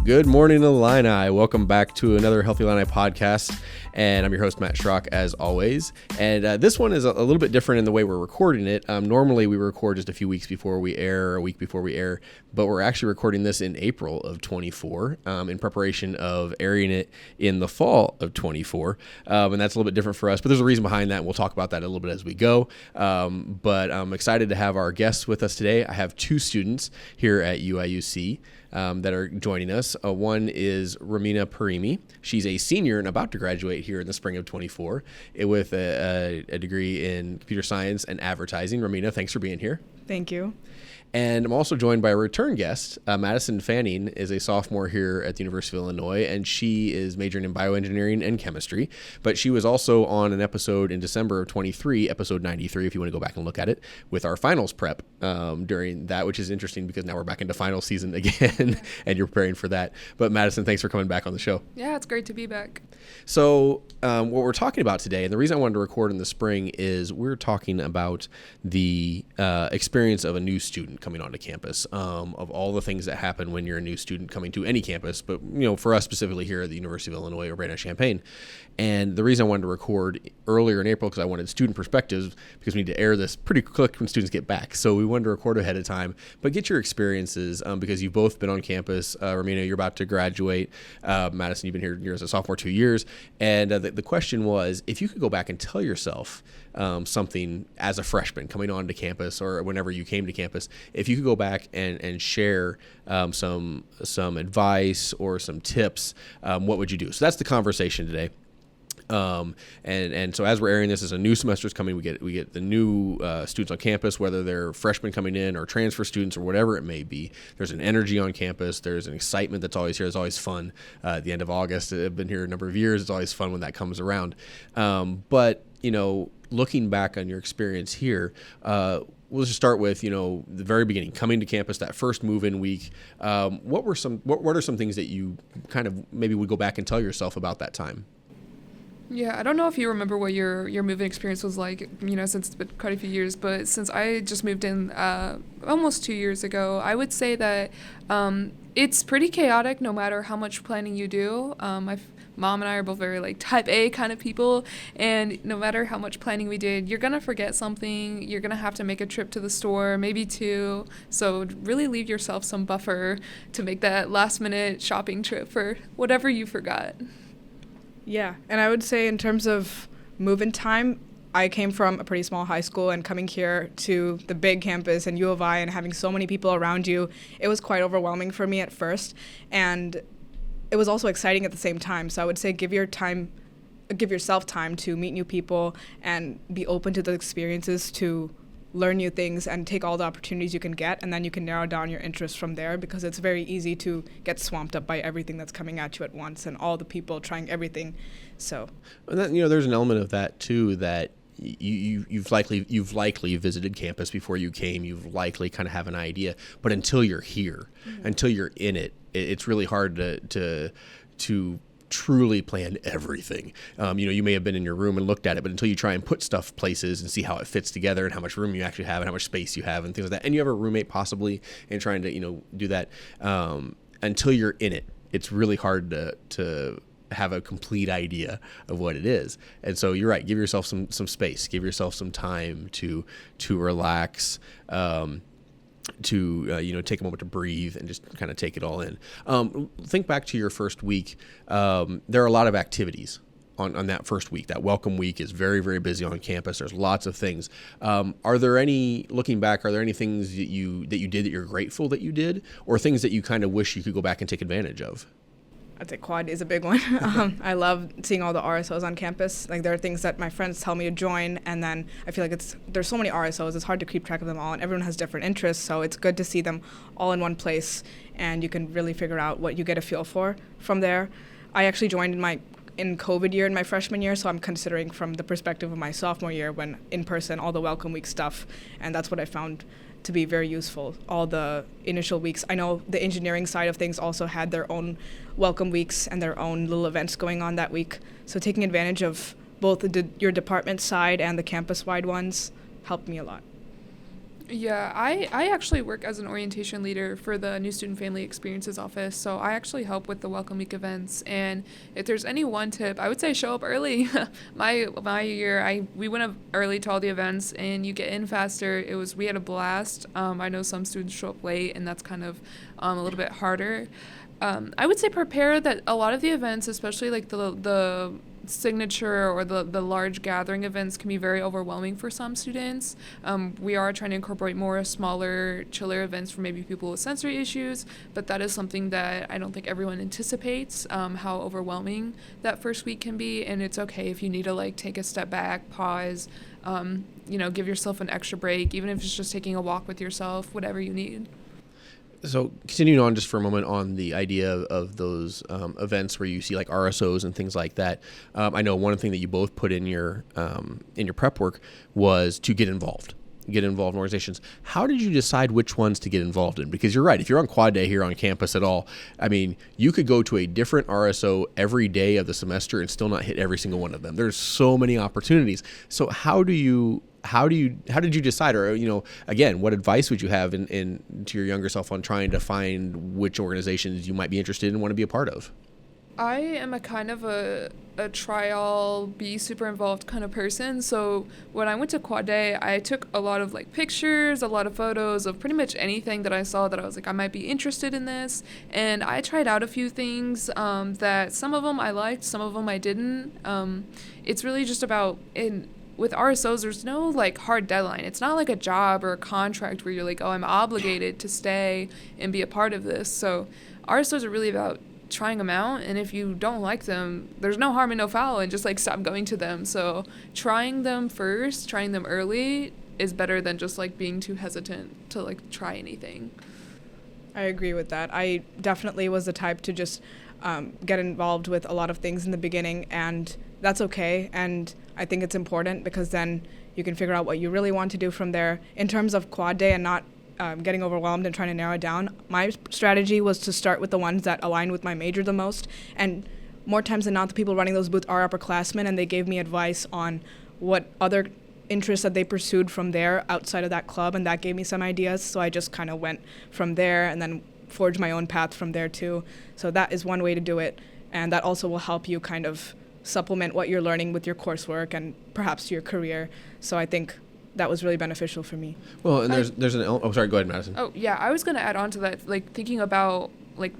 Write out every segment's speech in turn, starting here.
Good morning, Illini. Welcome back to another Healthy Illini podcast, and I'm your host, Matt Schrock, as always. And this one is a little bit different in the way we're recording it. Normally, we record just a few weeks before we air, a week before we air, but we're actually recording this in April of 24 in preparation of airing it in the fall of 24, and that's a little bit different for us, but there's a reason behind that, and we'll talk about that a little bit as we go. But I'm excited to have our guests with us today. I have two students here at UIUC that are joining us. One is Romina Parimi. She's a senior and about to graduate here in the spring of 24 with a degree in computer science and advertising. Romina, thanks for being here. Thank you. And I'm also joined by a return guest. Madison Fanning is a sophomore here at the University of Illinois, and she is majoring in bioengineering and chemistry. But she was also on an episode in December of 23, episode 93, if you want to go back and look at it, with our finals prep during that, which is interesting because now we're back into final season again, and you're preparing for that. But Madison, thanks for coming back on the show. Yeah, it's great to be back. So what we're talking about today, and the reason I wanted to record in the spring is we're talking about the experience of a new student coming onto campus, of all the things that happen when you're a new student coming to any campus, but for us specifically here at the University of Illinois Urbana-Champaign. And the reason I wanted to record earlier in April because I wanted student perspectives, because we need to air this pretty quick when students get back. So we wanted to record ahead of time, but get your experiences because you've both been on campus. Romina, you're about to graduate. Madison, you've been here as a sophomore 2 years. And the question was, if you could go back and tell yourself something as a freshman coming onto campus or whenever you came to campus, if you could go back and share some advice or some tips, what would you do? So that's the conversation today. And so as we're airing this, as a new semester is coming, we get the new students on campus, whether they're freshmen coming in or transfer students or whatever it may be. There's an energy on campus. There's an excitement that's always here. It's always fun. At the end of August, I've been here a number of years. It's always fun when that comes around. But looking back on your experience here, we'll just start with, the very beginning, coming to campus, that first move-in week. What are some things that you kind of maybe would go back and tell yourself about that time? Yeah, I don't know if you remember what your moving experience was like, since it's been quite a few years, but since I just moved in almost 2 years ago, I would say that it's pretty chaotic no matter how much planning you do. My mom and I are both very type A kind of people, and no matter how much planning we did, you're going to forget something. You're going to have to make a trip to the store, maybe two. So really leave yourself some buffer to make that last minute shopping trip for whatever you forgot. Yeah, and I would say in terms of move-in time, I came from a pretty small high school, and coming here to the big campus and U of I and having so many people around you, it was quite overwhelming for me at first, and it was also exciting at the same time. So I would say give yourself time to meet new people and be open to the experiences, to learn new things and take all the opportunities you can get, and then you can narrow down your interests from there, because it's very easy to get swamped up by everything that's coming at you at once and all the people trying everything. So and then, there's an element of that too, that you've likely visited campus before you came. You've likely kind of have an idea, but until you're here, until you're in it, it's really hard to truly plan everything. You may have been in your room and looked at it, but until you try and put stuff places and see how it fits together and how much room you actually have and how much space you have and things like that, and you have a roommate possibly and trying to do that, until you're in it, it's really hard to have a complete idea of what it is. And so you're right, give yourself some space, give yourself some time to relax, to take a moment to breathe and just kind of take it all in. Think back to your first week. There are a lot of activities on that first week. That welcome week is very, very busy on campus. There's lots of things. Looking back, are there any things that you did that you're grateful that you did, or things that you kind of wish you could go back and take advantage of? I'd say quad is a big one. I love seeing all the RSOs on campus. There are things that my friends tell me to join, and then I feel like there's so many RSOs, it's hard to keep track of them all, and everyone has different interests, so it's good to see them all in one place, and you can really figure out what you get a feel for from there. I actually joined in COVID year in my freshman year, so I'm considering from the perspective of my sophomore year when in person, all the welcome week stuff, and that's what I found to be very useful, all the initial weeks. I know the engineering side of things also had their own welcome weeks and their own little events going on that week. So taking advantage of both your department side and the campus-wide ones helped me a lot. Yeah, I actually work as an orientation leader for the New Student Family Experiences office, so I actually help with the Welcome Week events. And if there's any one tip, I would say show up early. my year, we went up early to all the events, and you get in faster. We had a blast. I know some students show up late, and that's kind of a little bit harder. I would say prepare that a lot of the events, especially like the signature or the large gathering events, can be very overwhelming for some students. We are trying to incorporate more smaller, chiller events for maybe people with sensory issues, but that is something that I don't think everyone anticipates, how overwhelming that first week can be, and it's okay if you need to like take a step back, pause, give yourself an extra break, even if it's just taking a walk with yourself, whatever you need. So continuing on just for a moment on the idea of those events where you see like RSOs and things like that, I know one thing that you both put in your prep work was to get involved in organizations. How did you decide which ones to get involved in? Because you're right, if you're on quad day here on campus at all, I mean, you could go to a different RSO every day of the semester and still not hit every single one of them. There's so many opportunities. So how did you decide, or again, what advice would you have in to your younger self on trying to find which organizations you might be interested in and want to be a part of? I am a kind of a try all, be super involved kind of person. So when I went to Quad Day, I took a lot of like pictures, a lot of photos of pretty much anything that I saw that I was like, I might be interested in this. And I tried out a few things that some of them I liked, some of them I didn't. It's really just about with RSOs, there's no like hard deadline. It's not like a job or a contract where you're like, oh, I'm obligated to stay and be a part of this. So RSOs are really about trying them out, and if you don't like them, there's no harm and no foul, and just like stop going to them. So trying them first, trying them early is better than just like being too hesitant to like try anything. I agree with that. I definitely was the type to just get involved with a lot of things in the beginning, and that's okay. And I think it's important because then you can figure out what you really want to do from there. In terms of Quad Day and not getting overwhelmed and trying to narrow it down, my strategy was to start with the ones that aligned with my major the most. And more times than not, the people running those booths are upperclassmen, and they gave me advice on what other interests that they pursued from there outside of that club, and that gave me some ideas. So I just kind of went from there and then forged my own path from there too. So that is one way to do it, and that also will help you kind of supplement what you're learning with your coursework and perhaps your career. So I think that was really beneficial for me. Well, and sorry, go ahead, Madison. Oh, yeah, I was going to add on to that, like thinking about like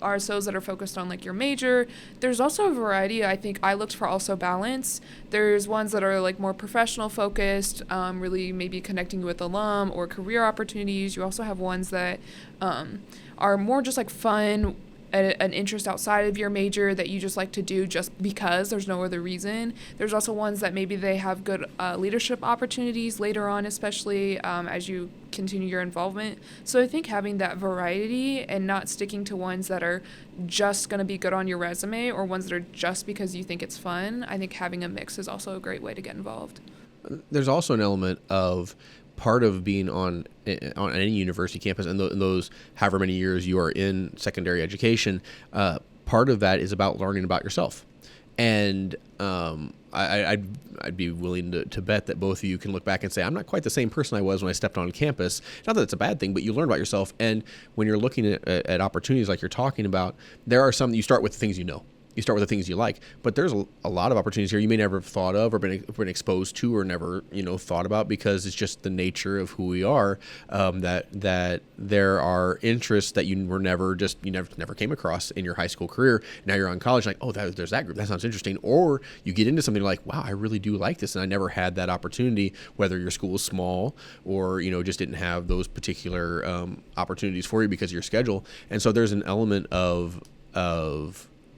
RSOs that are focused on like your major. There's also a variety. I think I looked for also balance. There's ones that are like more professional focused, really maybe connecting with alum or career opportunities. You also have ones that are more just like fun, an interest outside of your major that you just like to do just because there's no other reason. There's also ones that maybe they have good leadership opportunities later on, especially as you continue your involvement. So I think having that variety and not sticking to ones that are just going to be good on your resume or ones that are just because you think it's fun, I think having a mix is also a great way to get involved. There's also an element of part of being on any university campus, and those however many years you are in secondary education, part of that is about learning about yourself. And I'd be willing to bet that both of you can look back and say, I'm not quite the same person I was when I stepped on campus. Not that it's a bad thing, but you learn about yourself. And when you're looking at opportunities like you're talking about, there are some that you start with the things you know. You start with the things you like, but there's a lot of opportunities here you may never have thought of or been exposed to or never thought about, because it's just the nature of who we are. That there are interests that you never came across in your high school career. Now you're on college, like, oh, there's that group, that sounds interesting. Or you get into something like, wow, I really do like this, and I never had that opportunity. Whether your school is small or just didn't have those particular opportunities for you because of your schedule, and so there's an element of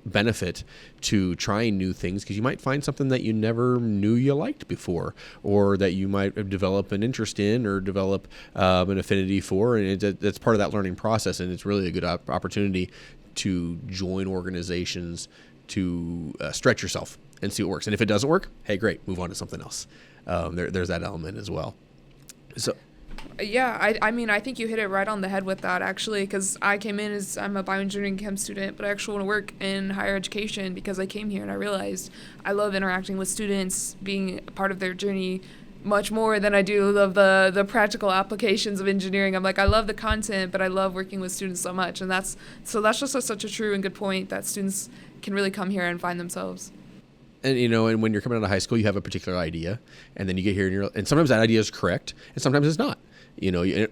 benefit to trying new things, because you might find something that you never knew you liked before, or that you might develop an interest in or develop an affinity for, and that's part of that learning process. And it's really a good opportunity to join organizations to stretch yourself and see what works. And if it doesn't work, hey, great, move on to something else. There's that element as well. So. Yeah, I mean, I think you hit it right on the head with that, actually, because I came in as I'm a bioengineering chem student, but I actually want to work in higher education because I came here and I realized I love interacting with students, being a part of their journey, much more than I do love the practical applications of engineering. I'm like, I love the content, but I love working with students so much. And that's just such a true and good point that students can really come here and find themselves. And, and when you're coming out of high school, you have a particular idea, and then you get here and sometimes that idea is correct and sometimes it's not,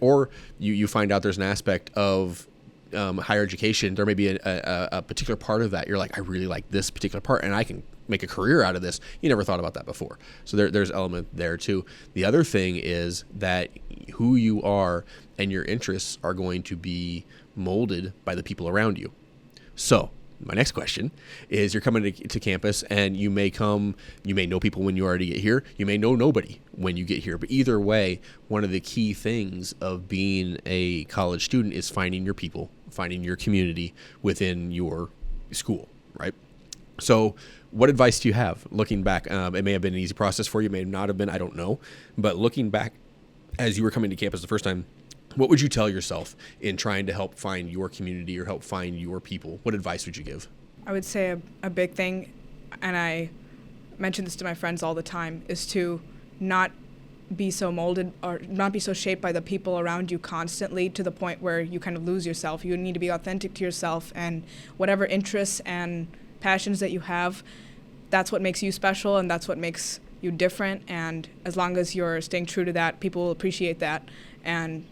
or you find out there's an aspect of higher education. There may be a particular part of that. You're like, I really like this particular part and I can make a career out of this. You never thought about that before. So there's element there too. The other thing is that who you are and your interests are going to be molded by the people around you. So my next question is, you're coming to campus and you may know people when you already get here. You may know nobody when you get here. But either way, one of the key things of being a college student is finding your people, finding your community within your school, right? So what advice do you have looking back? It may have been an easy process for you, may not have been, I don't know. But looking back as you were coming to campus the first time, what would you tell yourself in trying to help find your community or help find your people? What advice would you give? I would say a big thing, and I mention this to my friends all the time, is to not be so molded or not be so shaped by the people around you constantly to the point where you kind of lose yourself. You need to be authentic to yourself, and whatever interests and passions that you have, that's what makes you special and that's what makes you different. And as long as you're staying true to that, people will appreciate that, and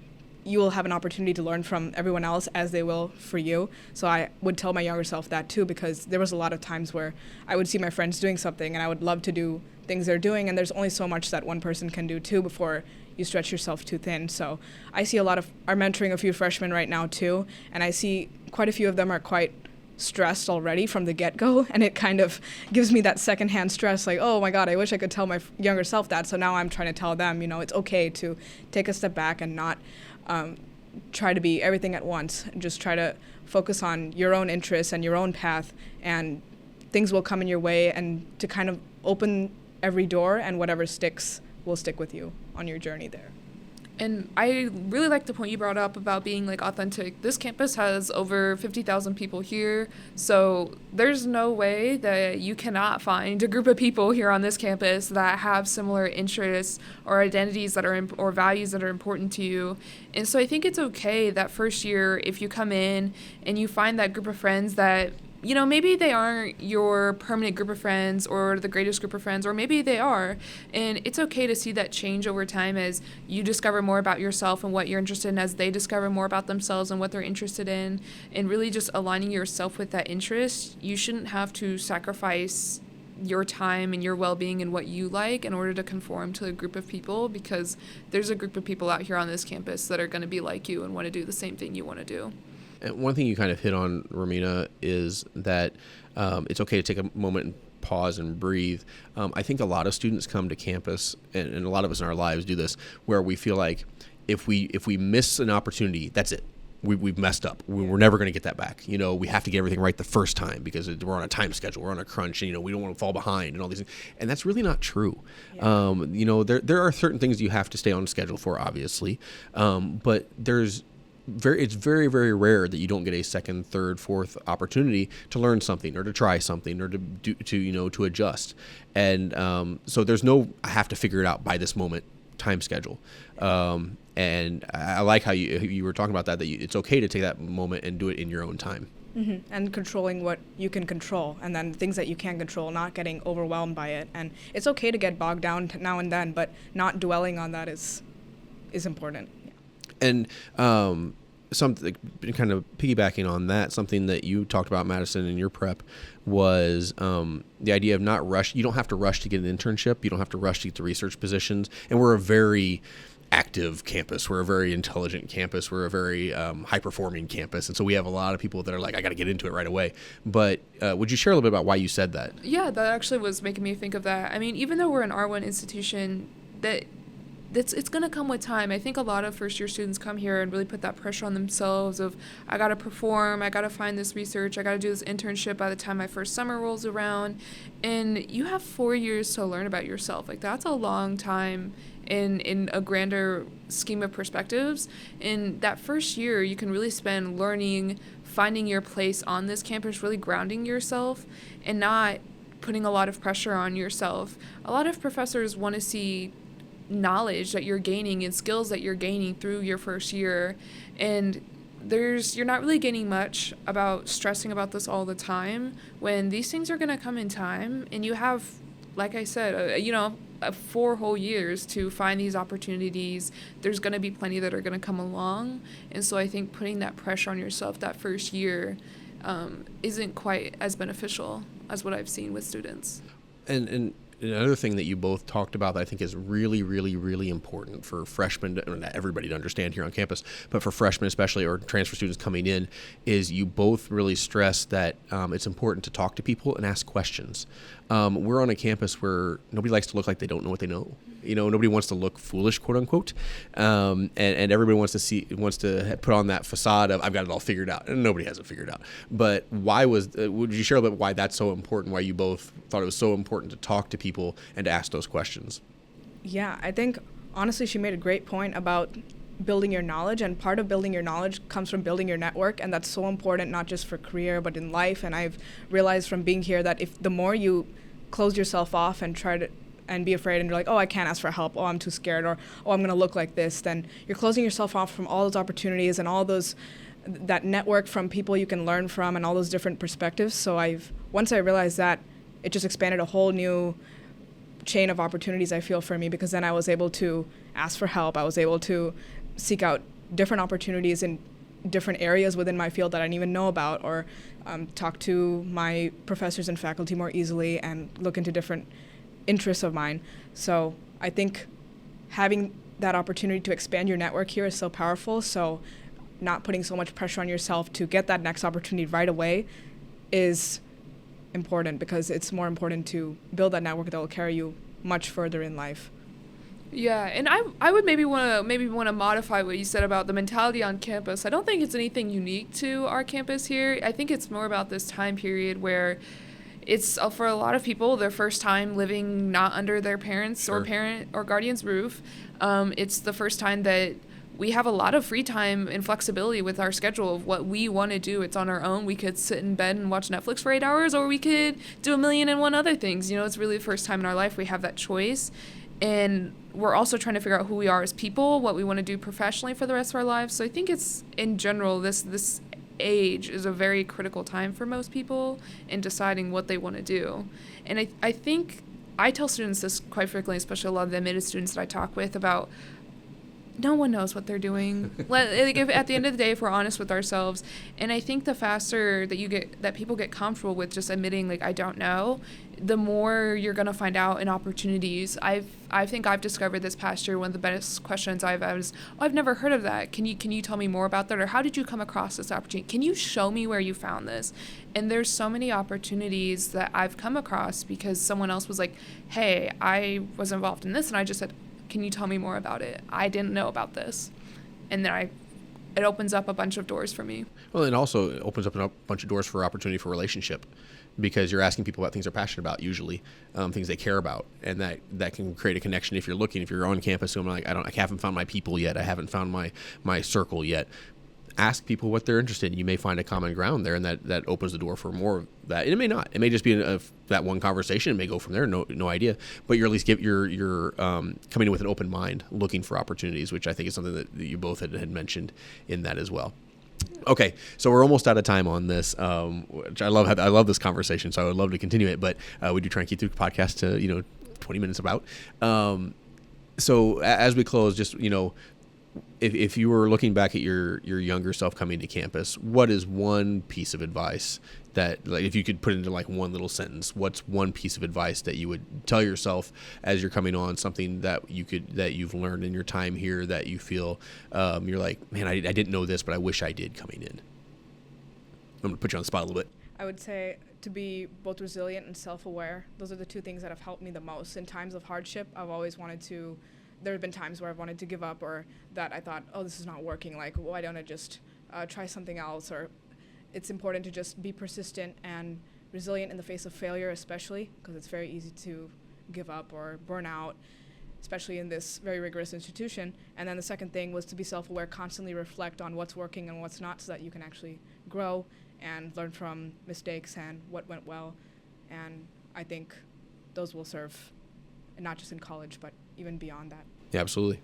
you will have an opportunity to learn from everyone else as they will for you. So I would tell my younger self that too, because there was a lot of times where I would see my friends doing something and I would love to do things they're doing, and there's only so much that one person can do too before you stretch yourself too thin. So I see I'm mentoring a few freshmen right now too, and I see quite a few of them are quite stressed already from the get-go, and it kind of gives me that secondhand stress, like, oh my God, I wish I could tell my younger self that. So now I'm trying to tell them, it's okay to take a step back and not try to be everything at once. Just try to focus on your own interests and your own path, and things will come in your way, and to kind of open every door, and whatever sticks will stick with you on your journey there. And I really like the point you brought up about being authentic. This campus has over 50,000 people here, so there's no way that you cannot find a group of people here on this campus that have similar interests or identities that are or values that are important to you. And so I think it's okay that first year, if you come in and you find that group of friends that maybe they aren't your permanent group of friends or the greatest group of friends, or maybe they are. And it's okay to see that change over time as you discover more about yourself and what you're interested in, as they discover more about themselves and what they're interested in, and really just aligning yourself with that interest. You shouldn't have to sacrifice your time and your well-being and what you like in order to conform to a group of people, because there's a group of people out here on this campus that are going to be like you and want to do the same thing you want to do. And one thing you kind of hit on, Romina, is that it's okay to take a moment and pause and breathe. I think a lot of students come to campus, and a lot of us in our lives do this, where we feel like if we miss an opportunity, that's it. We've messed up. We're never going to get that back. We have to get everything right the first time because we're on a time schedule. We're on a crunch. And, we don't want to fall behind and all these things. And that's really not true. Yeah. There are certain things you have to stay on schedule for, obviously. But it's very, very rare that you don't get a second, third, fourth opportunity to learn something or to try something or to adjust. And so there's no, I have to figure it out by this moment time schedule. And I like how you were talking about that it's okay to take that moment and do it in your own time. Mm-hmm. And controlling what you can control, and then things that you can't control, not getting overwhelmed by it. And it's okay to get bogged down now and then, but not dwelling on that is important. And something kind of piggybacking on that, something that you talked about, Madison, in your prep was the idea of not rush. You don't have to rush to get an internship. You don't have to rush to get to research positions. And we're a very active campus. We're a very intelligent campus. We're a very high-performing campus. And so we have a lot of people that are like, I got to get into it right away. But would you share a little bit about why you said that? Yeah, that actually was making me think of that. I mean, even though we're an R1 institution, it's going to come with time. I think a lot of first-year students come here and really put that pressure on themselves of, I got to perform, I got to find this research, I got to do this internship by the time my first summer rolls around. And you have 4 years to learn about yourself. That's a long time in a grander scheme of perspectives. In that first year, you can really spend learning, finding your place on this campus, really grounding yourself, and not putting a lot of pressure on yourself. A lot of professors want to see knowledge that you're gaining and skills that you're gaining through your first year. And you're not really gaining much about stressing about this all the time when these things are going to come in time, and you have, like I said, 4 whole years to find these opportunities. There's going to be plenty that are going to come along. And so I think putting that pressure on yourself that first year isn't quite as beneficial as what I've seen with students. And another thing that you both talked about that I think is really, really, really important for freshmen, not everybody to understand here on campus, but for freshmen especially, or transfer students coming in, is you both really stress that it's important to talk to people and ask questions. We're on a campus where nobody likes to look like they don't know what they know. Nobody wants to look foolish, quote unquote, and everybody wants to put on that facade of I've got it all figured out, and nobody has it figured out. But would you share a little bit why that's so important? Why you both thought it was so important to talk to people and to ask those questions? Yeah, I think honestly she made a great point about building your knowledge, and part of building your knowledge comes from building your network, and that's so important not just for career but in life. And I've realized from being here that if the more you close yourself off and try to and be afraid and you're like, oh, I can't ask for help, oh, I'm too scared, or oh, I'm going to look like this, then you're closing yourself off from all those opportunities and all that network from people you can learn from and all those different perspectives. So once I realized that, it just expanded a whole new chain of opportunities, I feel, for me, because then I was able to ask for help. I was able to seek out different opportunities in different areas within my field that I didn't even know about, or talk to my professors and faculty more easily and look into different interests of mine. So I think having that opportunity to expand your network here is so powerful. So not putting so much pressure on yourself to get that next opportunity right away is important, because it's more important to build that network that will carry you much further in life. Yeah, and I would maybe want to modify what you said about the mentality on campus. I don't think it's anything unique to our campus here. I think it's more about this time period where it's for a lot of people their first time living not under their parents Sure. or parent or guardian's roof. It's the first time that we have a lot of free time and flexibility with our schedule of what we want to do. It's on our own. We could sit in bed and watch Netflix for 8 hours, or we could do 1,000,001 other things. It's really the first time in our life we have that choice. And we're also trying to figure out who we are as people, what we want to do professionally for the rest of our lives. So I think it's, in general, this age is a very critical time for most people in deciding what they want to do. And I think I tell students this quite frequently, especially a lot of the admitted students that I talk with, about no one knows what they're doing. At the end of the day, if we're honest with ourselves, and I think the faster that people get comfortable with just admitting, like, I don't know, the more you're gonna find out in opportunities. I think I've discovered this past year one of the best questions I've had is, oh, I've never heard of that. Can you tell me more about that? Or how did you come across this opportunity? Can you show me where you found this? And there's so many opportunities that I've come across because someone else was like, hey, I was involved in this, and I just said, can you tell me more about it? I didn't know about this. And then it opens up a bunch of doors for me. Well, it also opens up a bunch of doors for opportunity for relationship, because you're asking people about things they're passionate about, usually things they care about, and that can create a connection. If you're on campus, so I'm like, I haven't found my people yet. I haven't found my circle yet. Ask people what they're interested in. You may find a common ground there, and that opens the door for more of that. And it may not. It may just be that one conversation. It may go from there. No idea. But you're at least you're coming in with an open mind, looking for opportunities, which I think is something that you both had mentioned in that as well. Okay, so we're almost out of time on this, which I love this conversation, so I would love to continue it, but we do try and keep the podcast to 20 minutes about. So as we close, just if you were looking back at your younger self coming to campus, what is one piece of advice that, like, if you could put it into like one little sentence, what's one piece of advice that you would tell yourself as you're coming on, something that you've learned in your time here that you feel you're like, man, I didn't know this, but I wish I did coming in? I'm gonna put you on the spot a little bit. I would say to be both resilient and self-aware. Those are the two things that have helped me the most. In times of hardship, there have been times where I've wanted to give up, or that I thought, oh, this is not working. Like, why don't I just try something else? Or it's important to just be persistent and resilient in the face of failure, especially because it's very easy to give up or burn out, especially in this very rigorous institution. And then the second thing was to be self-aware, constantly reflect on what's working and what's not, so that you can actually grow and learn from mistakes and what went well. And I think those will serve, not just in college, but even beyond that. Yeah, absolutely.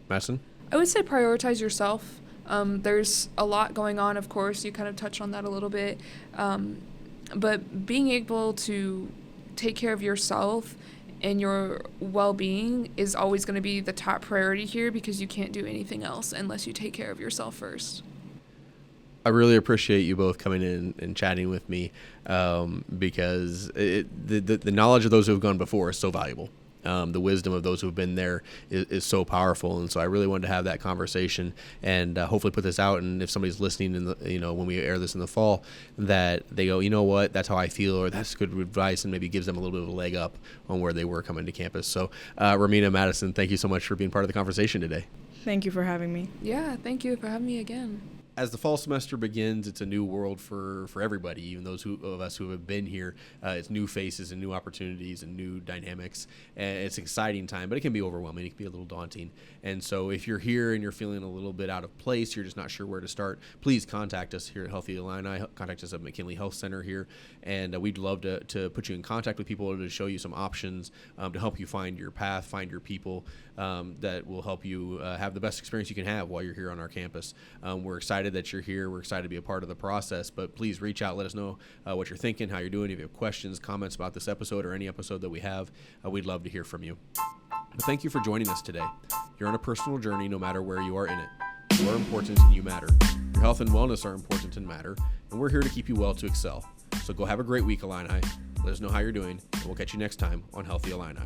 Madison? I would say prioritize yourself. There's a lot going on, of course. You kind of touched on that a little bit. But being able to take care of yourself and your well-being is always going to be the top priority here, because you can't do anything else unless you take care of yourself first. I really appreciate you both coming in and chatting with me, because the knowledge of those who have gone before is so valuable. The wisdom of those who have been there is so powerful, and so I really wanted to have that conversation and hopefully put this out. And if somebody's listening, when we air this in the fall, that they go, you know what, that's how I feel, or that's good advice, and maybe gives them a little bit of a leg up on where they were coming to campus. So, Romina, Madison, thank you so much for being part of the conversation today. Thank you for having me. Yeah, thank you for having me again. As the fall semester begins, it's a new world for everybody, even those of us who have been here. It's new faces and new opportunities and new dynamics. And it's an exciting time, but it can be overwhelming. It can be a little daunting. And so if you're here and you're feeling a little bit out of place, you're just not sure where to start, please contact us here at Healthy Illini. Contact us at McKinley Health Center here. And we'd love to put you in contact with people to show you some options to help you find your path, find your people that will help you have the best experience you can have while you're here on our campus. We're excited that you're here. We're excited to be a part of the process, but please reach out. Let us know what you're thinking, how you're doing. If you have questions, comments about this episode or any episode that we have, we'd love to hear from you. But thank you for joining us today. You're on a personal journey no matter where you are in it. You are important and you matter. Your health and wellness are important and matter, and we're here to keep you well to excel. So go have a great week, Illini. Let us know how you're doing, and we'll catch you next time on Healthy Illini.